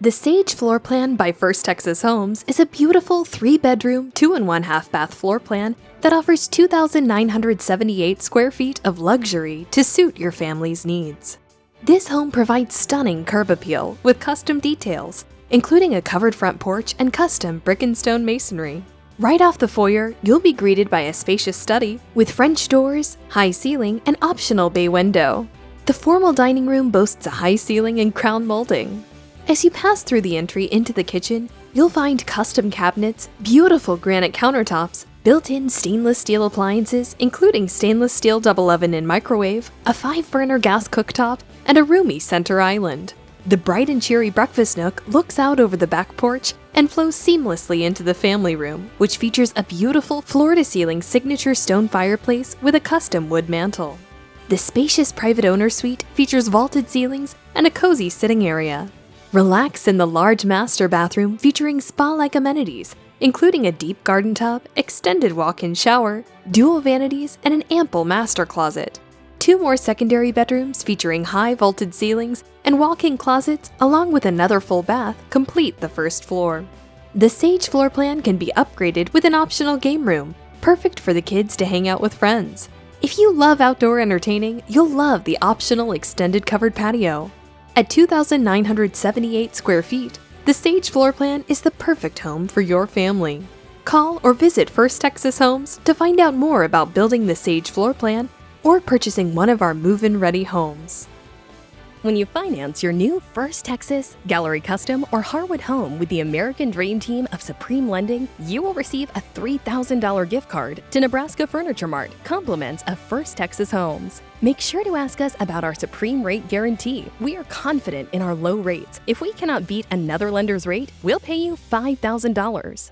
The Sage Floor Plan by First Texas Homes is a beautiful 3-bedroom, 2.5 bath floor plan that offers 2,978 square feet of luxury to suit your family's needs. This home provides stunning curb appeal with custom details, including a covered front porch and custom brick and stone masonry. Right off the foyer, you'll be greeted by a spacious study with French doors, high ceiling, and optional bay window. The formal dining room boasts a high ceiling and crown molding. As you pass through the entry into the kitchen, you'll find custom cabinets, beautiful granite countertops, built-in stainless steel appliances including stainless steel double oven and microwave, a 5-burner gas cooktop, and a roomy center island. The bright and cheery breakfast nook looks out over the back porch and flows seamlessly into the family room, which features a beautiful floor-to-ceiling signature stone fireplace with a custom wood mantel. The spacious private owner suite features vaulted ceilings and a cozy sitting area. Relax in the large master bathroom featuring spa-like amenities, including a deep garden tub, extended walk-in shower, dual vanities, and an ample master closet. 2 more secondary bedrooms featuring high vaulted ceilings and walk-in closets along with another full bath complete the first floor. The Sage Floor Plan can be upgraded with an optional game room, perfect for the kids to hang out with friends. If you love outdoor entertaining, you'll love the optional extended covered patio. At 2,978 square feet, the Sage Floor Plan is the perfect home for your family. Call or visit First Texas Homes to find out more about building the Sage Floor Plan or purchasing one of our move-in ready homes. When you finance your new First Texas, Gallery Custom, or Harwood home with the American Dream Team of Supreme Lending, you will receive a $3,000 gift card to Nebraska Furniture Mart, compliments of First Texas Homes. Make sure to ask us about our Supreme Rate Guarantee. We are confident in our low rates. If we cannot beat another lender's rate, we'll pay you $5,000.